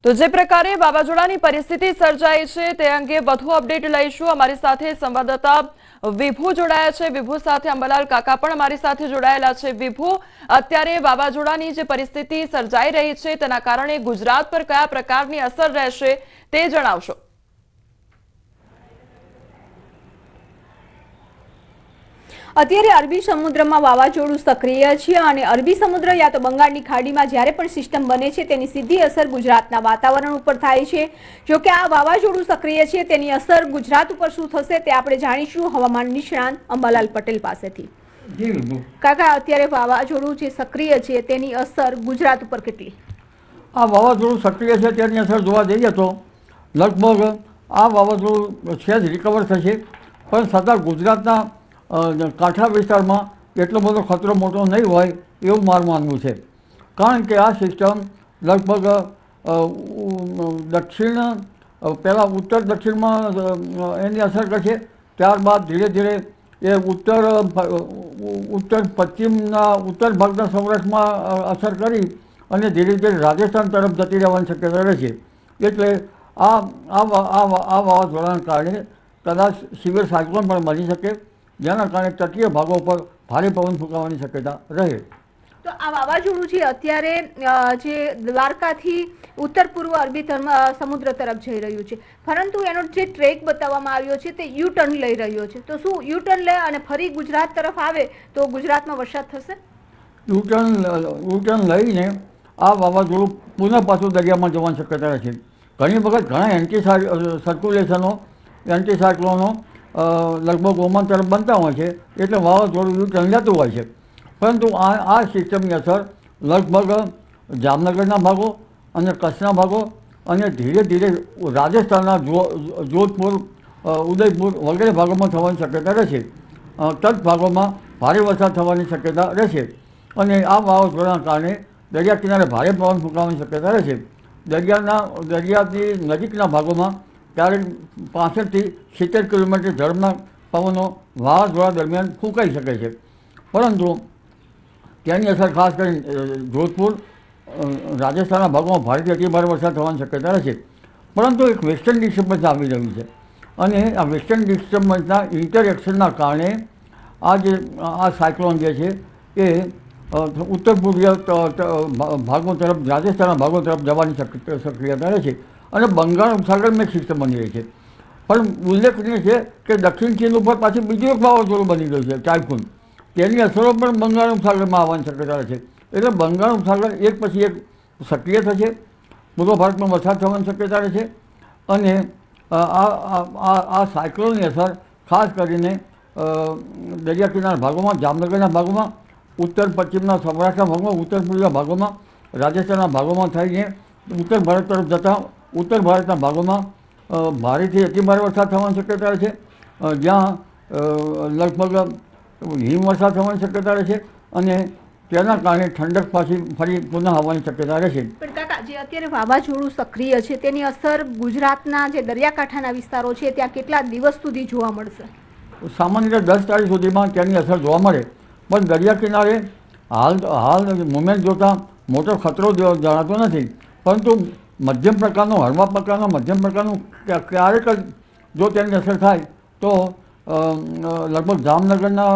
તો જે પ્રકારે વાવાઝોડાની પરિસ્થિતિ સર્જાઈ છે તે અંગે વધુ અપડેટ લઈશું। અમારી સાથે સંવાદદાતા વિભુ જોડાયા છે। વિભુ સાથે અંબાલાલ કાકા પણ અમારી સાથે જોડાયેલા છે। વિભુ, અત્યારે વાવાઝોડાની જે પરિસ્થિતિ સર્જાઈ રહી છે તેના કારણે ગુજરાત પર કયા પ્રકારની અસર રહેશે તે જણાવશો। અત્યારે અરબી સમુદ્રમાં વાવાઝોડું સક્રિય છે અને અરબી સમુદ્ર યા તો બંગાળની ખાડીમાં જ્યારે પણ સિસ્ટમ બને છે તેની સીધી અસર ગુજરાતના વાતાવરણ ઉપર થાય છે। જો કે આ વાવાઝોડું સક્રિય છે તેની અસર ગુજરાત ઉપર શું થશે તે આપણે જાણીશું હવામાન નિષ્ણાંત અંબાલાલ પટેલ પાસેથી। કાકા, અત્યારે વાવાઝોડું જે સક્રિય છે તેની અસર ગુજરાત ઉપર કેટલી? આ વાવાઝોડું સક્રિય છે તેની અસર જોવા જઈએ તો લગભગ આ વાવાઝોડું છે જ રિકવર થશે, પણ છતાં ગુજરાતના કાંઠા વિસ્તારમાં એટલો બધો ખતરો મોટો નહીં હોય એવું મારું માનવું છે। કારણ કે આ સિસ્ટમ લગભગ પહેલાં ઉત્તર દક્ષિણમાં એની અસર કરશે, ત્યારબાદ ધીરે ધીરે એ ઉત્તર પશ્ચિમના ઉત્તર ભાગના સૌરાષ્ટ્રમાં અસર કરી અને ધીરે ધીરે રાજસ્થાન તરફ જતી રહેવાની શક્યતા રહેશે। એટલે આ વાવાઝોડાના કારણે કદાચ સિવિયર સાયક્લોન પણ બની શકે, જેના કારણે તટીય ભાગો પર ભારે પવન ફૂંકાવાની શક્યતા રહે। તો આ વાવાઝોડું છે અત્યારે જે દ્વારકાથી ઉત્તર પૂર્વ અરબી સમુદ્ર તરફ જઈ રહ્યું છે, પરંતુ એનો જે ટ્રેક બતાવવામાં આવ્યો છે તે યુ ટર્ન લઈ રહ્યો છે। તો શું યુ ટર્ન લે અને ફરી ગુજરાત તરફ આવે તો ગુજરાતમાં વરસાદ થશે? યુ ટર્ન લઈને આ વાવાઝોડું પુનઃ પાછું દરિયામાં જવાની શક્યતા રહે છે। ઘણી વખત ઘણા એન્ટી સાયક્લોનો લગભગ ઓમાન તરફ બનતા હોય છે, એટલે વાવાઝોડું યુ ટર્ન લેતું હોય છે। પરંતુ આ સિસ્ટમની અસર લગભગ જામનગરના ભાગો અને કચ્છના ભાગો અને ધીરે ધીરે રાજસ્થાનના જોધપુર, ઉદયપુર વગેરે ભાગોમાં થવાની શક્યતા રહેશે। તટ ભાગોમાં ભારે વરસાદ થવાની શક્યતા રહેશે અને આ વાવાઝોડાના કારણે દરિયા કિનારે ભારે પવન ફૂંકાવાની શક્યતા રહેશે। દરિયાની નજીકના ભાગોમાં ક્યારેક 65 થી 70 કિલોમીટર ઝડપના પવનો વાવાઝોડા દરમિયાન ફૂંકાઈ શકે છે, પરંતુ તેની અસર ખાસ કરીને જોધપુર, રાજસ્થાનના ભાગોમાં ભારેથી અતિભારે વરસાદ થવાની શક્યતા રહેશે। પરંતુ એક વેસ્ટર્ન ડિસ્ટર્બન્સ આવી રહ્યું છે અને આ વેસ્ટર્ન ડિસ્ટર્બન્સના ઇન્ટરેક્શનના કારણે આ સાયક્લોન જે છે એ ઉત્તર પૂર્વીય ભાગો તરફ, રાજસ્થાનના ભાગો તરફ જવાની શક્યતા રહેશે અને બંગાળ ઉપસાગરમાં એક સિસ્ટમ બની રહી છે। પણ ઉલ્લેખનીય છે કે દક્ષિણ ચીન ઉપર પાછી બીજું એક વાવાઝોડું બની ગયું છે, ટાઇફૂન। તેની અસરો પણ બંગાળ ઉપસાગરમાં આવવાની શક્યતા રહે છે। એટલે બંગાળ ઉપસાગર એક પછી એક સક્રિય થશે, પૂર્વ ભારતમાં વરસાદ થવાની શક્યતા રહે છે અને આ સાયક્લોનની અસર ખાસ કરીને દરિયા કિનારા ભાગોમાં, જામનગરના ભાગોમાં, ઉત્તર પશ્ચિમના સૌરાષ્ટ્રના ભાગોમાં, ઉત્તર પૂર્વના ભાગોમાં, રાજસ્થાનના ભાગોમાં થઈને ઉત્તર ભારત તરફ જતા ઉત્તર ભારતના ભાગોમાં ભારેથી અતિભારે વરસાદ થવાની શક્યતા રહે છે, જ્યાં લગભગ હિમવર્ષા થવાની શક્યતા રહે છે અને તેના કારણે ઠંડક પાછી ફરી પુનઃ આવવાની શક્યતા રહેશે। પણ કાકા, જે અત્યારે વાવાઝોડું સક્રિય છે તેની અસર ગુજરાતના જે દરિયાકાંઠાના વિસ્તારો છે ત્યાં કેટલા દિવસ સુધી જોવા મળશે? સામાન્ય રીતે 10 તારીખ સુધીમાં તેની અસર જોવા મળે, પણ દરિયા કિનારે હાલ મુવમેન્ટ જોતાં મોટો ખતરો જણાતો નથી, પરંતુ મધ્યમ પ્રકારનું, હળવા પ્રકારનું, મધ્યમ પ્રકારનું ક્યારેક જ જો તેની અસર થાય તો લગભગ જામનગરના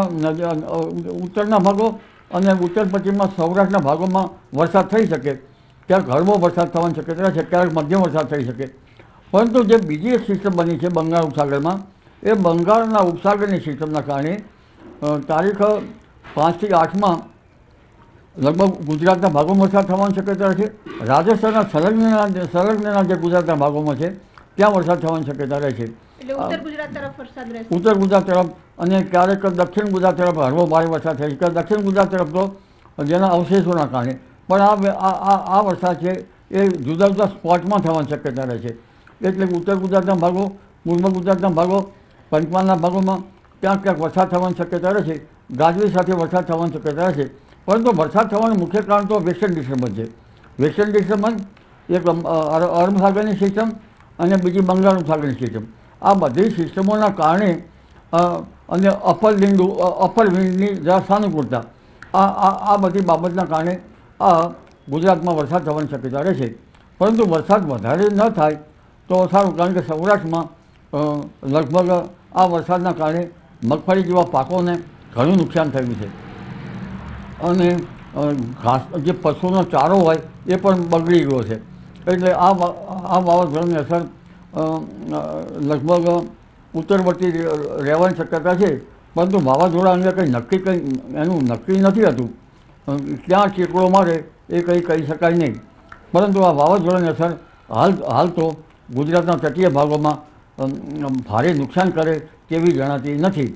ઉત્તરના ભાગો અને ઉત્તર પશ્ચિમના સૌરાષ્ટ્રના ભાગોમાં વરસાદ થઈ શકે, ક્યાંક હળવો વરસાદ થવાની શક્યતા છે, ક્યારેક મધ્યમ વરસાદ થઈ શકે। પરંતુ જે બીજી એક સિસ્ટમ બની છે બંગાળ ઉપસાગરમાં, એ બંગાળના ઉપસાગરની સિસ્ટમના કારણે તારીખ 5 થી 8માં લગભગ ગુજરાતના ભાગોમાં વરસાદ થવાની શક્યતા છે। રાજસ્થાનના સંલગ્નના જે ગુજરાતના ભાગોમાં છે ત્યાં વરસાદ થવાની શક્યતા રહે છે। ઉત્તર ગુજરાત તરફ વરસાદ રહેશે, ઉત્તર ગુજરાત તરફ અને ક્યારેક દક્ષિણ ગુજરાત તરફ હળવો ભારે વરસાદ થઈ શકે। દક્ષિણ ગુજરાત તરફ તો જેના અવશેષોના કારણે, પણ આ વરસાદ છે એ જુદા જુદા સ્પોટમાં થવાની શક્યતા રહે છે। એટલે ઉત્તર ગુજરાતના ભાગો, પૂર્વ ગુજરાતના ભાગો, પંચમહાલના ભાગોમાં ક્યાંક ક્યાંક વરસાદ થવાની શક્યતા રહે છે, ગાજવીજ સાથે વરસાદ થવાની શક્યતા રહે છે। પરંતુ વરસાદ થવાનું મુખ્ય કારણ તો વેસ્ટર્ન ડિસ્ટર્બન્સ છે। વેસ્ટર્ન ડિસ્ટર્બન્સ એક અરબ સાગરની સિસ્ટમ અને બીજી બંગાળ ઉપસાગરની સિસ્ટમ, આ બધી સિસ્ટમોના કારણે અને અપર વિન્ડની જરા સાનુકૂળતા, આ બધી બાબતના કારણે ગુજરાતમાં વરસાદ થવાની શક્યતા રહેશે। પરંતુ વરસાદ વધારે ન થાય તો સારું, કારણ કે સૌરાષ્ટ્રમાં લગભગ આ વરસાદના કારણે મગફળી જેવા પાકોને ઘણું નુકસાન થયું છે અને ઘાસ જે પશુનો ચારો હોય એ પણ બગડી ગયો છે. એટલે આ વાવાઝોડાની અસર લગભગ ઉત્તરવર્તી રહેવાની શક્યતા છે, પરંતુ વાવાઝોડા અંગે કંઈ એનું નક્કી નથી હતું. ક્યાં ચીકડો મારે એ કંઈ કહી શકાય નહીં, પરંતુ આ વાવાઝોડાની અસર હાલ તો ગુજરાતના તટીય ભાગોમાં ભારે નુકસાન કરે તેવી જણાતી નથી.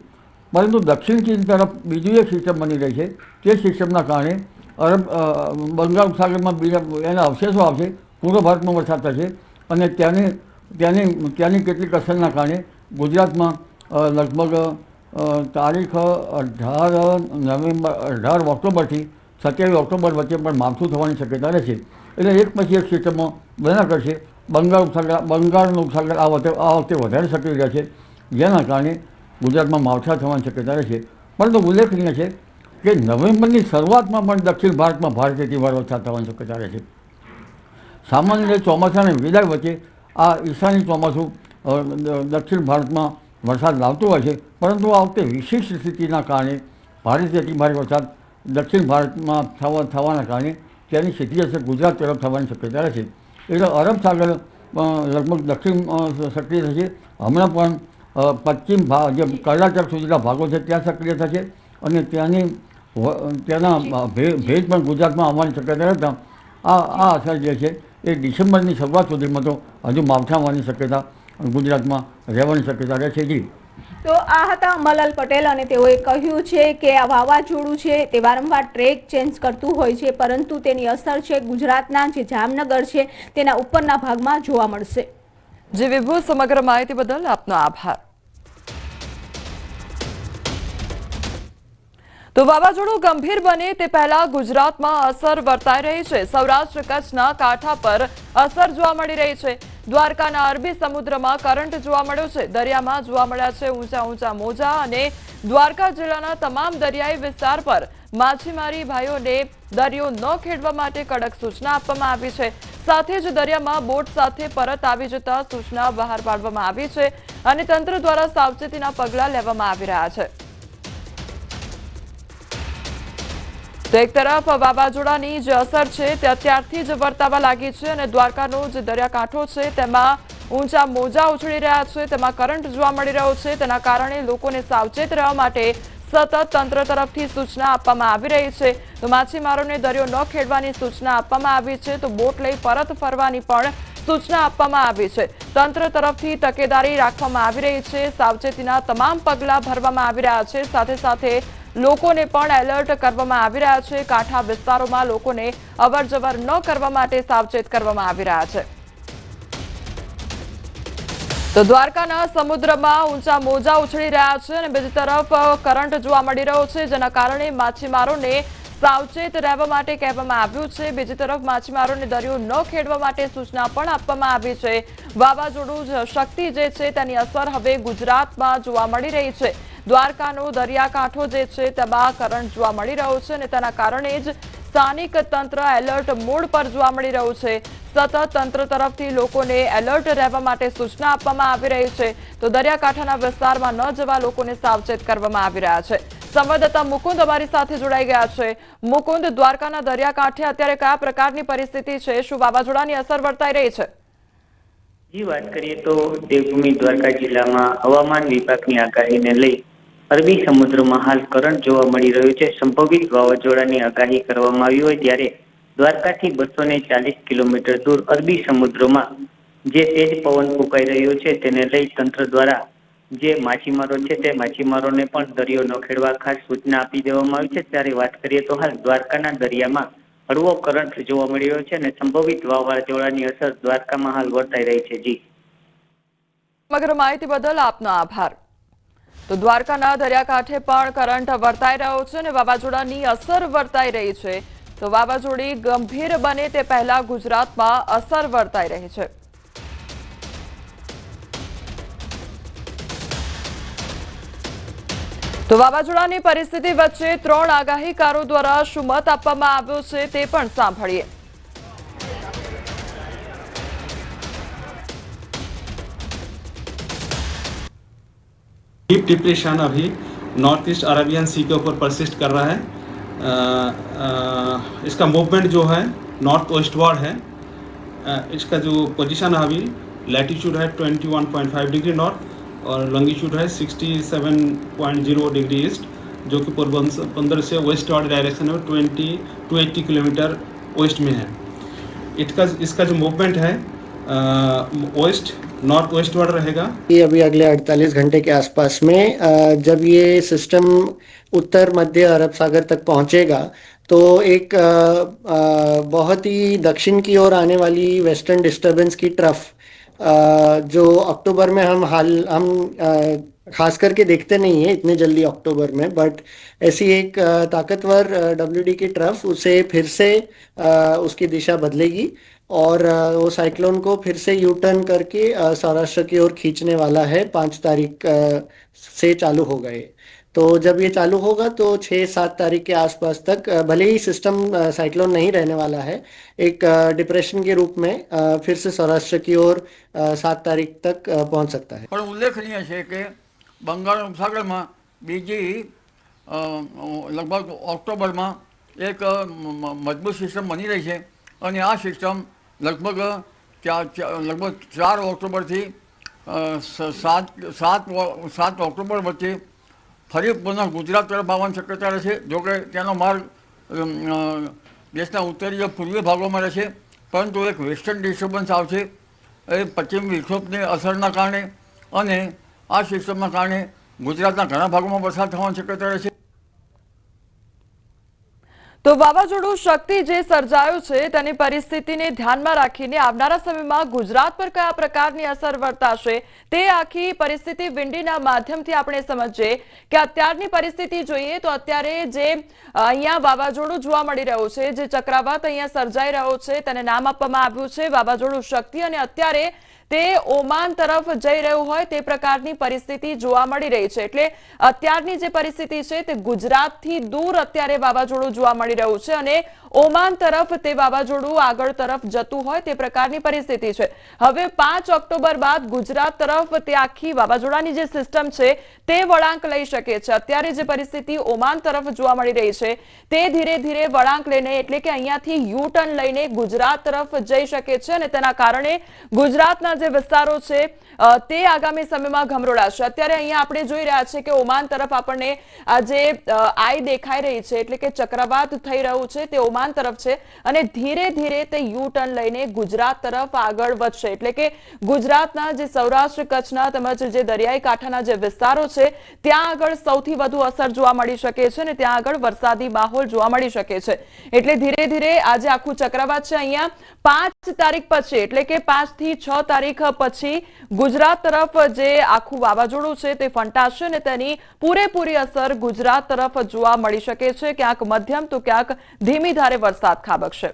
પરંતુ દક્ષિણ ચીન તરફ બીજી એક સિસ્ટમ બની રહી છે. તે સિસ્ટમના કારણે બંગાળ ઉપસાગરમાં બીજા એના અવશેષો આવશે, પૂર્વ ભારતમાં વરસાદ થશે અને ત્યાંની કેટલીક અસરના કારણે ગુજરાતમાં લગભગ તારીખ 18 ઓક્ટોબરથી 27 ઓક્ટોબર વચ્ચે પણ માવઠું થવાની શક્યતા રહેશે. એટલે એક પછી એક સિસ્ટમો બન્યા કરશે. બંગાળનો ઉપસાગર આ વખતે વધારે સક્રિય રહેશે, જેના કારણે ગુજરાતમાં માવઠા થવાની શક્યતા રહેશે. પરંતુ ઉલ્લેખનીય છે કે નવેમ્બરની શરૂઆતમાં પણ દક્ષિણ ભારતમાં ભારેથી ભારે વરસાદ થવાની શક્યતા રહેશે. સામાન્ય રીતે ચોમાસાની વિદાય વચ્ચે આ ઈશાની ચોમાસું દક્ષિણ ભારતમાં વરસાદ લાવતું હોય છે, પરંતુ આ વખતે વિશિષ્ટ સ્થિતિના કારણે ભારેથી ભારે વરસાદ દક્ષિણ ભારતમાં થવાના કારણે તેની સીધી અસર ગુજરાત તરફ થવાની શક્યતા રહેશે. એટલે અરબ સાગર લગભગ દક્ષિણ સક્રિય થશે. હમણાં પણ પશ્ચિમ ભાગ જે કર્ણાટક સુધીના ભાગો છે ત્યાં સક્રિય થશે અને ત્યાંના ભેજ પણ ગુજરાતમાં આવવાની શક્યતા રહેતા આ અસર જે છે એ ડિસેમ્બરની શરૂઆત સુધીમાં તો હજુ માવઠા આવવાની શક્યતા ગુજરાતમાં રહેવાની શક્યતા રહેશે. જી, તો આ હતા અંબાલાલ પટેલ અને તેઓએ કહ્યું છે કે આ વાવાઝોડું છે તે વારંવાર ટ્રેક ચેન્જ કરતું હોય છે, પરંતુ તેની અસર છે ગુજરાતના જે જામનગર છે તેના ઉપરના ભાગમાં જોવા મળશે. જે વિભુ, સમગ્ર માહિતી બદલ આપનો આભાર. તો વાવાઝોડું ગંભીર બને તે પહેલા ગુજરાતમાં અસર વર્તાઈ રહી છે. સૌરાષ્ટ્ર કચ્છના કાંઠા પર અસર જોવા મળી રહી છે. દ્વારકાના અરબી સમુદ્રમાં કરંટ જોવા મળ્યો છે. દરિયામાં જોવા મળ્યા છે ઊંચા મોજા અને દ્વારકા જિલ્લાના તમામ દરિયાઈ વિસ્તાર પર માછીમારી ભાઈઓને દરિયો ન ખેડવા માટે કડક સૂચના આપવામાં આવી છે. સાથે જ દરિયામાં બોટ સાથે પરત આવી જતા સૂચના બહાર પાડવામાં આવી છે અને તંત્ર દ્વારા સાવચેતીના પગલાં લેવામાં આવી રહ્યા છે. તો એક તરફ વાવાઝોડાની જે અસર છે તે અત્યારથી જ વર્તાવા લાગી છે અને દ્વારકાનો જે દરિયાકાંઠો છે તેમાં ઊંચા મોજા ઉછળી રહ્યા છે, તેમાં કરંટ જોવા મળી રહ્યો છે. તેના કારણે લોકોને સાવચેત રહેવા માટે સતત તંત્ર તરફથી સૂચના આપવામાં આવી રહી છે. તો માછીમારોને દરિયો ન ખેડવાની સૂચના આપવામાં આવી છે, તો બોટ લઈ પરત ફરવાની પણ સૂચના આપવામાં આવી છે. તંત્ર તરફથી તકેદારી રાખવામાં આવી રહી છે. સાવચેતીના તમામ પગલાં ભરવામાં આવી રહ્યા છે. સાથે સાથે લોકોને પણ એલર્ટ કરવામાં આવી રહ્યા છે. કાંઠા વિસ્તારોમાં લોકોને અવરજવર ન કરવા માટે સાવચેત કરવામાં આવી રહ્યા છે. તો દ્વારકાના સમુદ્રમાં ઊંચા મોજા ઉછળી રહ્યા છે અને બીજી તરફ કરંટ જોવા મળી રહ્યો છે, જેના કારણે માછીમારોને સાવચેત રહેવા માટે કહેવામાં આવ્યું છે. બીજી તરફ માછીમારોને દરિયો ન ખેડવા માટે સૂચના પણ આપવામાં આવી છે. વાવાઝોડું શક્તિ જે છે તેની અસર હવે ગુજરાતમાં જોવા મળી રહી છે. દ્વારકાનો દરિયાકાંઠો જે છે તેમાં કરંટ જોવા મળી રહ્યો છે અને તેના કારણે જ સ્થાનિક તંત્ર એલર્ટ મોડ પર જોવા મળી રહ્યું છે. સતત તંત્ર તરફથી લોકોને એલર્ટ રહેવા માટે સૂચના આપવામાં આવી રહી છે. તો દરિયાકાંઠાના વિસ્તારમાં ન જવા લોકોને સાવચેત કરવામાં આવી રહ્યા છે. સંવાદદાતા મુકુંદ અમારી સાથે જોડાઈ ગયા છે. મુકુંદ, દ્વારકાના દરિયાકાંઠે અત્યારે કયા પ્રકારની પરિસ્થિતિ છે? શું વાવાઝોડાની અસર વર્તાઈ રહી છે? જી, વાત કરીએ તો દેવભૂમિ દ્વારકા જિલ્લામાં હવામાન વિભાગની આગાહીને લઈ અરબી સમુદ્રમાં હાલ કરંટ જોવા મળી રહ્યું છે. સંભવિત વાવાઝોડાની આગાહી કરવામાં આવી હોય ત્યારે દ્વારકાથી 240 કિલોમીટર દૂર અરબી સમુદ્રમાં જે તેજ પવન ફૂંકાઈ રહ્યો છે તેને લઈ તંત્ર દ્વારા જે માછીમારો છે તે માછીમારોને પણ દરિયો ન ખેડવા ખાસ સૂચના આપી દેવામાં આવી છે. ત્યારે વાત કરીએ તો હાલ દ્વારકાના દરિયામાં હળવો કરંટ જોવા મળી રહ્યો છે અને સંભવિત વાવાઝોડાની અસર દ્વારકામાં હાલ વર્તાઈ રહી છે. જી, સમગ્ર માહિતી બદલ આપનો આભાર. તો દ્વારકાના દરિયાકાંઠે પણ કરંટ વર્તાઈ રહ્યો છે અને વાવાઝોડાની અસર વર્તાઈ રહી છે. તો વાવાઝોડી ગંભીર બને તે પહેલા ગુજરાતમાં અસર વર્તાઈ રહી છે. તો વાવાઝોડાની પરિસ્થિતિ વચ્ચે 3 આગાહીકારો દ્વારા શું મત આપવામાં આવ્યો છે તે પણ સાંભળીએ. डीप डिप्रेशन अभी नॉर्थ ईस्ट अरेबियन सी के ऊपर परसिस्ट कर रहा है। इसका मूवमेंट जो है नॉर्थ वेस्टवर्ड है। इसका जो पोजीशन है अभी लैटिट्यूड है 21.5 डिग्री नॉर्थ और लॉन्गिट्यूड है 67.0 डिग्री ईस्ट, जो कि पोरबंदर से वेस्टवर्ड डायरेक्शन में 20 to 80 किलोमीटर वेस्ट में है। इसका जो मूवमेंट है वेस्ट नॉर्थ वेस्टवर्ड रहेगा। ये अभी अगले 48 घंटे के आसपास में जब ये सिस्टम उत्तर मध्य अरब सागर तक पहुंचेगा तो एक बहुत ही दक्षिण की ओर आने वाली वेस्टर्न डिस्टरबेंस की ट्रफ जो अक्टूबर में हम खास करके देखते नहीं है इतने जल्दी अक्टूबर में, बट ऐसी एक ताकतवर WD की ट्रफ उसे फिर से उसकी दिशा बदलेगी और वो साइक्लोन को फिर से यू टर्न करके सौराष्ट्र की ओर खींचने वाला है। 5 तारीख से चालू हो गए, तो जब ये चालू होगा तो 6-7 तारीख के आसपास तक भले ही सिस्टम साइक्लोन नहीं रहने वाला है, एक डिप्रेशन के रूप में फिर से सौराष्ट्र की ओर 7 तारीख तक पहुंच सकता है। પણ ઉલ્લેખનીય છે કે બંગાળ ઉપસાગરમાં બીજી લગભગ ઓક્ટોબરમાં એક મજબૂત સિસ્ટમ બની રહી છે અને આ સિસ્ટમ લગભગ 4 ઓક્ટોબરથી 7 ઓક્ટોબર વચ્ચે ફરી પુનઃ ગુજરાત તરફ આવવાની શક્યતા રહેશે। જોકે તેનો માર્ગ દેશના ઉત્તરીય પૂર્વીય ભાગોમાં રહેશે, પરંતુ એક વેસ્ટર્ન ડિસ્ટર્બન્સ આવશે એ પશ્ચિમ વિક્ષોભની અસરના કારણે અને આ સિસ્ટમના કારણે ગુજરાતના ઘણા ભાગોમાં વરસાદ થવાની શક્યતા રહેશે। તો વાવાઝોડું શક્તિ જે સર્જાયું છે તેની પરિસ્થિતિને ધ્યાનમાં રાખીને આવનારા સમયમાં ગુજરાત પર કયા પ્રકારની અસર વર્તાશે તે આખી પરિસ્થિતિ વિંડીના માધ્યમથી આપણે સમજીએ કે અત્યારની પરિસ્થિતિ જોઈએ તો અત્યારે જે અહીંયા વાવાઝોડું જોવા મળી રહ્યું છે, જે ચક્રવાત અહીંયા સર્જાઈ રહ્યો છે તેને નામ આપવામાં આવ્યું છે વાવાઝોડું શક્તિ અને અત્યારે તે ઓમાન તરફ જઈ રહ્યું હોય તે પ્રકારની પરિસ્થિતિ જોવા મળી રહી છે। એટલે અત્યારની જે પરિસ્થિતિ છે તે ગુજરાતથી દૂર અત્યારે વાવાઝોડું જોવા મળી રહ્યું છે અને ઓમાન તરફ તે વાવાઝોડું આગળ તરફ જતું હોય તે પ્રકારની પરિસ્થિતિ છે। હવે 5 ઓક્ટોબર બાદ ગુજરાત તરફ તે આખી વાવાઝોડાની જે સિસ્ટમ છે તે વળાંક લઈ શકે છે। અત્યારે જે પરિસ્થિતિ ઓમાન તરફ જોવા મળી રહી છે તે ધીરે ધીરે વળાંક લઈને એટલે કે અહીંયાથી યુ ટર્ન લઈને ગુજરાત તરફ જઈ શકે છે અને તેના કારણે ગુજરાતના જે વિસ્તારો છે તે આગામી સમયમાં ગમરોડાશે। અત્યારે અહીંયા આપણે જોઈ રહ્યા છે કે ઓમાન તરફ આપણને આ જે આઈ દેખાઈ રહી છે એટલે કે ચક્રવાત થઈ રહ્યું છે તે ઓમાન તરફ છે અને ધીરે ધીરે તે યુ ટર્ન લઈને ગુજરાત તરફ આગળ વધશે। એટલે કે ગુજરાતના જે સૌરાષ્ટ્ર કચ્છના તેમજ જે દરિયાઈ કાંઠાના જે વિસ્તારો છે ત્યાં આગળ સૌથી વધુ અસર જોવા મળી શકે છે અને ત્યાં આગળ વરસાદી માહોલ જોવા મળી શકે છે। એટલે ધીરે ધીરે આજે આખું ચક્રવાત છે અહીંયા 5 તારીખ પછી એટલે કે 5 થી 6 તારીખ પછી ગુજરાત તરફ જે આખું વાવાઝોડું છે તે ફંટાશે અને તેની પૂરેપૂરી અસર ગુજરાત તરફ જોવા મળી શકે છે। ક્યાંક મધ્યમ તો ક્યાંક ધીમી ધારે વરસાદ ખાબકશે।